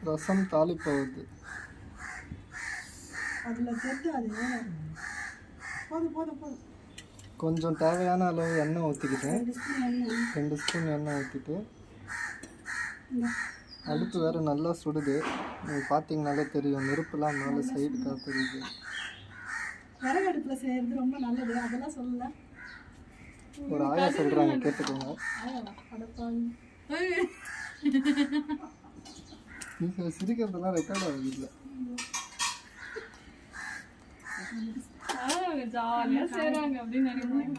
ரசம் தாளிப்பவுது கொஞ்சம் தேவையான அளவு எண்ணெய் ஊற்றிக்கிட்டேன். 2 ஸ்பூன் எண்ணெய் ஊற்றிட்டு அடுப்பு வேறு நல்லா சுடுது. நீங்கள் பார்த்தீங்கனாலே தெரியும், நெருப்புலாம் மேலே சைடு காத்துருது. விறகு அடுப்பில் செய்கிறது ரொம்ப நல்லது, அதெல்லாம் சொல்லல. ஒரு ஆயா சொல்கிறாங்க, கேட்டுக்கோங்க. நீங்கள் சிரிக்கிறதுலாம் ரெக்கார்ட் ஆகுது இல்லை. ஜாலியாக செய்கிறாங்க அப்படின்னு நினைக்கிறாங்க.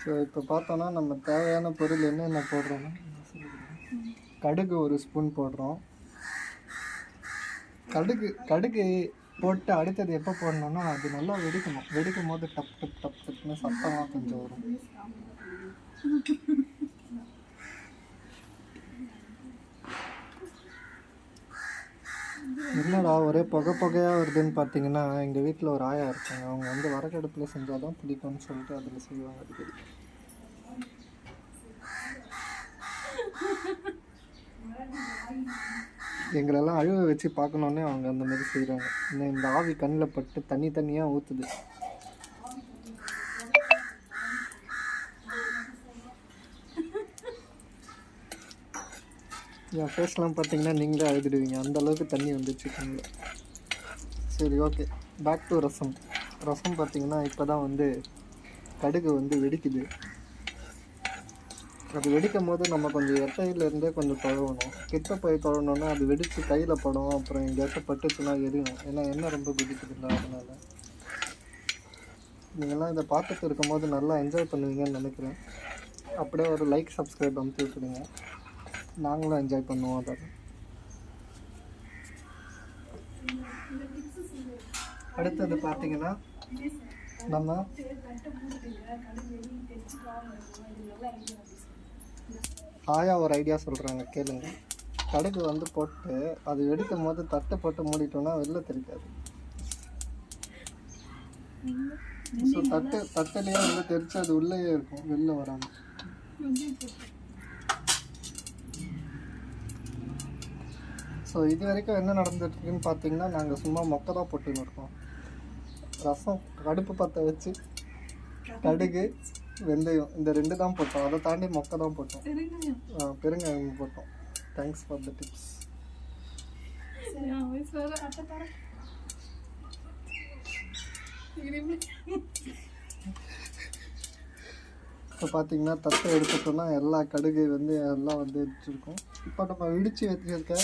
ஸோ இப்போ பார்த்தோன்னா நம்ம தேவையான பொருள் என்னென்ன போடுறோன்னா, கடுகு 1 ஸ்பூன் போடுறோம். கடுகு போட்டு அடுத்தது எப்போ போடணுன்னா, அது நல்லா வெடிக்கணும். வெடிக்கும் போது டப் டப் டப் டப்னு சத்தமாக கொஞ்சம் வரும். என்னடா ஒரே புகையாக வருதுன்னு பார்த்தீங்கன்னா, எங்கள் வீட்டில் ஒரு ஆயா இருக்காங்க. அவங்க வந்து விறகடுப்பில் செஞ்சால் தான் பிடிக்கும்னு சொல்லிட்டு அதில் செய்வாங்க அடிக்கடி. எங்களெல்லாம் அழுவ வச்சு பார்க்கணுன்னே அவங்க அந்த மாதிரி செய்கிறாங்க. இன்னும் இந்த ஆவி கண்ணில் பட்டு தனியாக ஊற்றுது. என் ஃபேஸ்லாம் பார்த்தீங்கன்னா நீங்களே அழுதுடுவீங்க, அந்தளவுக்கு தண்ணி வந்துடுச்சு கண்ணில். சரி, ஓகே, பேக் டு ரசம். ரசம் பார்த்தீங்கன்னா இப்போ தான் வந்து கடுகு வந்து வெடிக்குது. அது வெடிக்கும் போது நம்ம கொஞ்சம் எட்டையிலேருந்தே கொஞ்சம் தொழணும். கிட்ட போய் தொழணுன்னா அது வெடித்து கையில் படும், அப்புறம் எங்கேயாச்சும் பட்டுச்சுன்னா எரியும். ஏன்னா எண்ணெய் ரொம்ப வெடிக்குதுல்ல, அதனால். நீங்கள்லாம் இதை பார்த்துட்டு இருக்கும் போது நல்லா என்ஜாய் பண்ணுவீங்கன்னு நினைக்கிறேன். அப்படியே ஒரு லைக் சப்ஸ்கிரைப் அமுத்தி விட்டுடுங்க, நாங்களும் என்ஜாய் பண்ணுவோம். அதை அடுத்தது பார்த்தீங்கன்னா நம்ம ஆயா ஒரு ஐடியா சொல்கிறாங்க, கேளுங்க. கடுகு வந்து போட்டு அது வெடிக்கும் போது தட்டை போட்டு மூடிட்டோன்னா வெளில தெரிக்காது. ஸோ தட்டிலேயே வந்து தெரிச்சு அது உள்ளேயே இருக்கும், வெளில வராமல். ஸோ இது வரைக்கும் என்ன நடந்துட்டுருக்குன்னு பார்த்தீங்கன்னா, நாங்கள் சும்மா மொக்கை தான் போட்டுன்னு இருக்கோம். ரசம் அடுப்பு பற்ற வச்சு கடுகு வெந்தயம் இந்த 2 தான் போட்டோம். அதை தாண்டி மொக்கை தான் போட்டோம், பெருங்காயம் போட்டோம். Thanks for the tips. இப்போ பார்த்தீங்கன்னா தட்டை எடுத்துட்டோம்னா எல்லா கடுகு வந்து எல்லாம் வந்து வச்சுருக்கோம். இப்போ நம்ம இடித்து வச்சுருக்க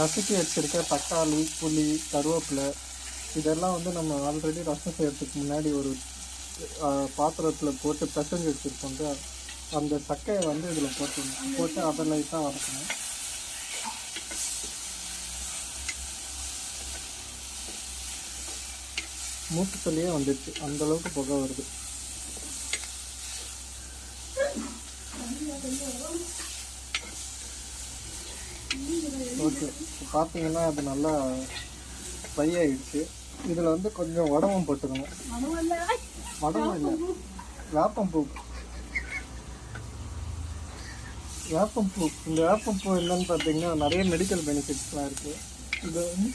நசுக்கி வச்சுருக்க தக்காளி, புளி, கருவேப்பிலை இதெல்லாம் வந்து நம்ம ஆல்ரெடி ரசம் செய்கிறதுக்கு முன்னாடி ஒரு பாத்திரத்தில் போட்டு பிசைஞ்சு வச்சுருக்கோம். அந்த சக்கையை வந்து இதில் போட்டு அதை லைட்டாக வதக்கணும். மூட்டுத்தள்ளியே வந்துடுச்சு, அந்தளவுக்கு புகை வருது. ஓகே, இப்போ பார்த்தீங்கன்னா அது நல்லா ஃப்ரை ஆகிடுச்சு. இதில் வந்து கொஞ்சம் உடம்பும் போட்டுக்கணும். உடம்பும் இல்லை, வேப்பம்பூ. இந்த வேப்பம்பூ என்னன்னு பார்த்தீங்கன்னா நிறைய மெடிக்கல் பெனிஃபிட்ஸ்லாம் இருக்குது. இது வந்து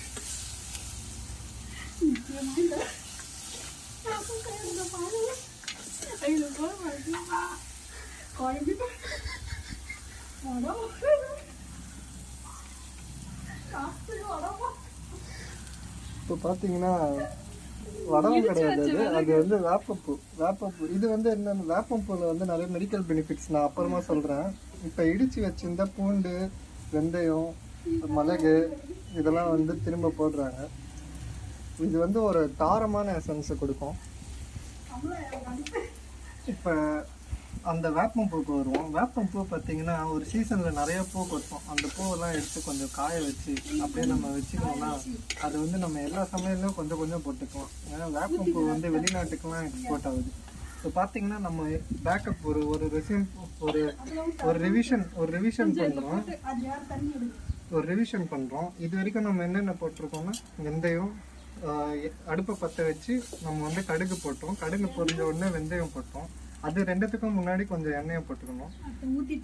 இப்போ பார்த்தீங்கன்னா வடகம் கிடையாது, அது வந்து வேப்பம்பூ. இது வந்து என்னென்ன, வேப்பம்பூவில் வந்து நிறைய மெடிக்கல் பெனிஃபிட்ஸ் நான் அப்புறமா சொல்கிறேன். இப்போ இடித்து வச்சிருந்த பூண்டு, வெந்தயம், மிளகு இதெல்லாம் வந்து திரும்ப போடுறாங்க. இது வந்து ஒரு காரமான எசன்ஸை கொடுக்கும். இப்போ அந்த வேப்பம்பூக்கு வருவோம். வேப்பம்பூ பார்த்தீங்கன்னா ஒரு சீசனில் நிறைய பூ கொட்டும். அந்த பூவெல்லாம் எடுத்து கொஞ்சம் காய வச்சு அப்படியே நம்ம வச்சுக்கோம்னா அது வந்து நம்ம எல்லா சமையல்லையும் கொஞ்சம் கொஞ்சம் போட்டுக்குவோம். ஏன்னா வேப்பம்பூ வந்து வெளிநாட்டுக்கெல்லாம் எக்ஸ்போர்ட் ஆகுது. இப்போ பார்த்தீங்கன்னா நம்ம பேக்கப் ஒரு ரிவிஷன் பண்ணுறோம். இது வரைக்கும் நம்ம என்னென்ன போட்டிருக்கோம்னா வெந்தயம், அடுப்பை பற்ற வச்சு நம்ம வந்து கடுகு போட்டோம். கடுகு பொரிஞ்ச உடனே வெந்தயம் போட்டோம். அது ரெண்டுத்துக்கும் முன்னாடி கொஞ்சம் எண்ணெயை போட்டுக்கணும்.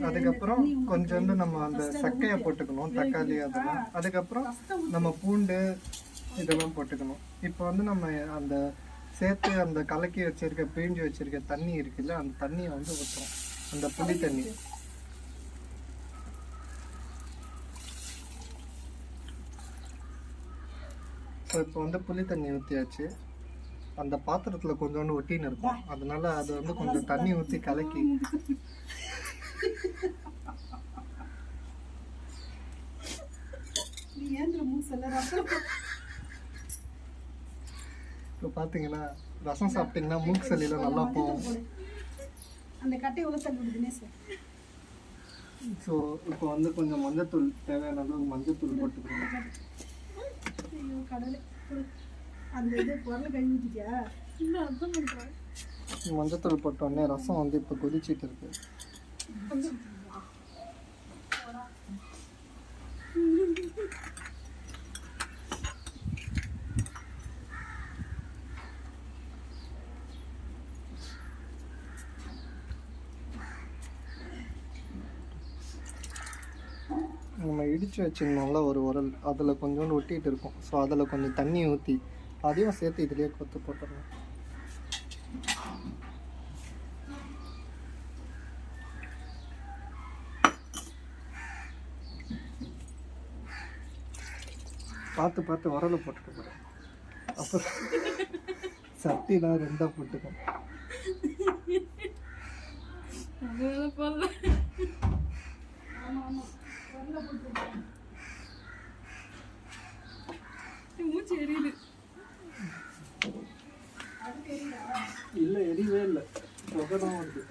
அதுக்கப்புறம் கொஞ்சோண்டு நம்ம அந்த சக்கையை போட்டுக்கணும், தக்காளி அதெல்லாம். அதுக்கப்புறம் நம்ம பூண்டு இதெல்லாம் போட்டுக்கணும். இப்போ வந்து நம்ம அந்த சேர்த்து அந்த கலக்கி வச்சிருக்க பிழிஞ்சு வச்சிருக்க தண்ணி இருக்குல்ல, அந்த தண்ணியை வந்து ஊற்றுறோம், அந்த புளி தண்ணி. ஸோ இப்போ வந்து புளி தண்ணி ஊற்றியாச்சு. அந்த பாத்திரத்தில் கொஞ்சோண்டு ஒட்டின்னு இருக்கும், அதனால அது வந்து கொஞ்சம் தண்ணி ஊற்றி கலக்கி இப்போ பார்த்தீங்கன்னா ரசம் சாப்பிட்டீங்கன்னா மூக்கு சளியெல்லாம் நல்லா போகும். அந்த கட்டையை உள்ள தள்ளி விடுதுனே சார். ஸோ இப்போ வந்து கொஞ்சம் மஞ்சத்தூள், தேவையான அளவுக்கு மஞ்சத்தூள் போட்டுக்கணும். ஐயோ கடவுளே, அந்த இது பொருளை கழுவி ஊற்றிட்டியா? இன்னும் அர்த்தம் பண்ணுறேன். மஞ்சத்தூள் போட்டோடனே ரசம் வந்து இப்போ கொதிச்சிட்டு இருக்கு. நம்ம இடித்து வச்சுருந்தோம்ல ஒரு உரல், அதில் கொஞ்சோண்டு ஒட்டிகிட்டு இருக்கும். ஸோ அதில் கொஞ்சம் தண்ணி ஊற்றி அதையும் சேர்த்து இதுலேயே கொத்து போட்டுடணும். பார்த்து பார்த்து உரலை போட்டுட்டு போகிறேன். அப்புறம் சட்டிலாம் ரெண்டாக போட்டுக்கோம். மூச்சு எரியுது. இல்லை எரியவே இல்லை, புகை தான் வருது.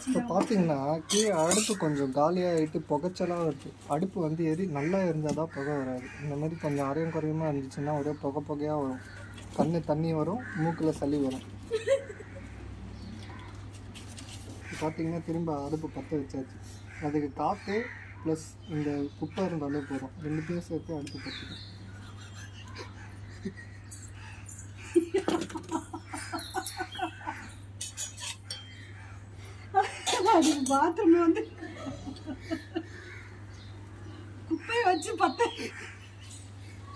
இப்போ பார்த்தீங்கன்னா கீழே அடுப்பு கொஞ்சம் காலியாகிட்டு புகைச்சலாக வருது. அடுப்பு வந்து நல்லா இருந்தால் தான் புகை வராது. இந்த மாதிரி கொஞ்சம் அரையும் குறையுமா இருந்துச்சுன்னா ஒரே புகையாக வரும். கண்ணு தண்ணி வரும், மூக்கில் சளி வரும். பார்த்தீங்கன்னா திரும்ப அடுப்பு பற்ற வச்சாச்சு. அதுக்கு காற்று ப்ளஸ் இந்த குப்பை இருந்தாலே போதும், ரெண்டுத்தையும் சேர்த்து அடுப்பு பற்றிடும். பாத்ரூம் வந்து குப்பையை வச்சு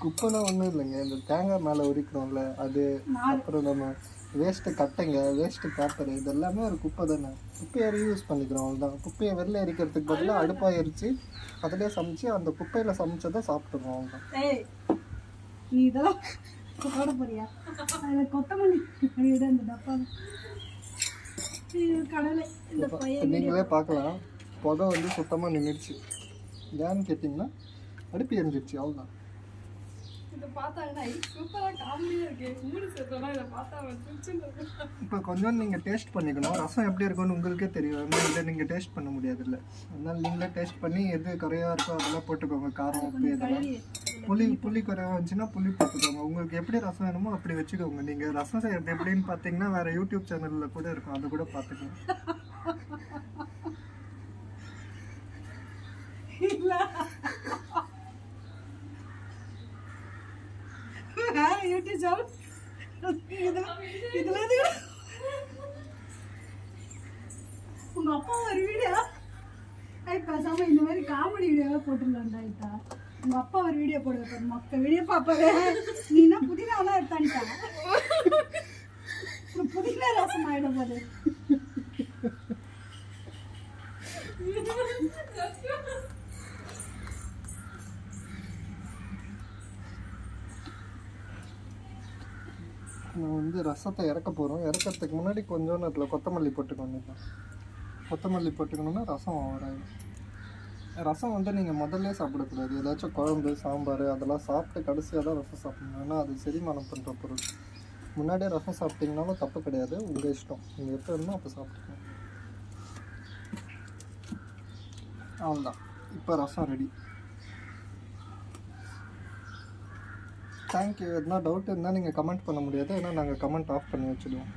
குப்பைனா ஒன்றும் இல்லைங்க, இந்த தேங்காய் மேலே உரிக்கிறோம்ல அது, அப்புறம் நம்ம வேஸ்ட்டு கட்டைங்க, வேஸ்ட்டு பேப்பரு, இது எல்லாமே ஒரு குப்பை தானே. குப்பையை ரீயூஸ் பண்ணிக்கிறோம், அவ்வளோதான். குப்பையை வெளில எரிக்கிறதுக்கு பதிலாக அடுப்பாக எரித்து அதிலே சமைச்சு அந்த குப்பையில் சமைச்சதை சாப்பிட்றோம், அவ்வளோதான். நீ இதெல்லாம் போட போறியா? அதில் கொத்தமல்லி விட இந்த டப்பா கடலை இந்த பையன் நீங்களே பார்க்கலாம், புகை வந்து சுத்தமாக நின்றுடுச்சு. ஏன்னு கேட்டிங்கன்னா அடுப்பு எரிஞ்சிடுச்சு, அவ்வளோதான். இதை பார்த்தாங்கன்னா சூப்பராக காமெடியாக இருக்கு. மூணு சேர்த்தோம்னா இதை பார்த்தா இப்போ கொஞ்சம் நீங்கள் டேஸ்ட் பண்ணிக்கணும். ரசம் எப்படி இருக்குன்னு உங்களுக்கே தெரியும், இதை நீங்கள் டேஸ்ட் பண்ண முடியாதுல்ல. அதனால நீங்களே டேஸ்ட் பண்ணி எது குறையாக இருக்கோ அதெல்லாம் போட்டுக்கோங்க. காரம், உப்பு இதெல்லாம். புளி குறைவாக இருந்துச்சுன்னா புளி போட்டுக்கோங்க. உங்களுக்கு எப்படி ரசம் வேணுமோ அப்படி வச்சுக்கோங்க. நீங்கள் ரசம் செய்கிறது எப்படின்னு பார்த்தீங்கன்னா வேறு யூடியூப் சேனலில் கூட இருக்கும், அதை கூட பார்த்துக்கலாம். உங்க அப்பா ஒரு வீடியோ பேசாம இந்த மாதிரி காமெடி வீடியோவா போட்டுடலாம்டா. உங்க அப்பா ஒரு வீடியோ போடுவாரு, மொத்த வீடியோ பாப்பாரு. நீ என்ன புதினாலாம் எடுத்தான்ட்டா, புதினா ரசம் ஆயிடும் போது. நான் வந்து ரசத்தை இறக்க போகிறோம். இறக்கிறதுக்கு முன்னாடி கொஞ்சோண்டு அதில் கொத்தமல்லி போட்டுக்கணும். கொத்தமல்லி போட்டுக்கணுன்னா ரசம் வராது. ரசம் வந்து நீங்கள் முதல்ல சாப்பிடக்கூடாது. ஏதாச்சும் குழம்பு, சாம்பார் அதெல்லாம் சாப்பிட்டு கடைசியாக தான் ரசம் சாப்பிடணும். ஏன்னா அது செரிமானம் பண்ணுற பொருள். முன்னாடியே ரசம் சாப்பிட்டிங்கனாலும் தப்பு கிடையாது, உங்கள் இஷ்டம். நீங்கள் எப்போ இருந்தால் அப்போ சாப்பிட்டுக்கணும். அவ்வளோதான், இப்போ ரசம் ரெடி. தேங்க்யூ. எதுனா டவுட் இருந்தால் நீங்கள் கமெண்ட் பண்ண முடியாது, ஏன்னா நாங்கள் கமெண்ட் ஆஃப் பண்ணி வச்சுடுவோம்.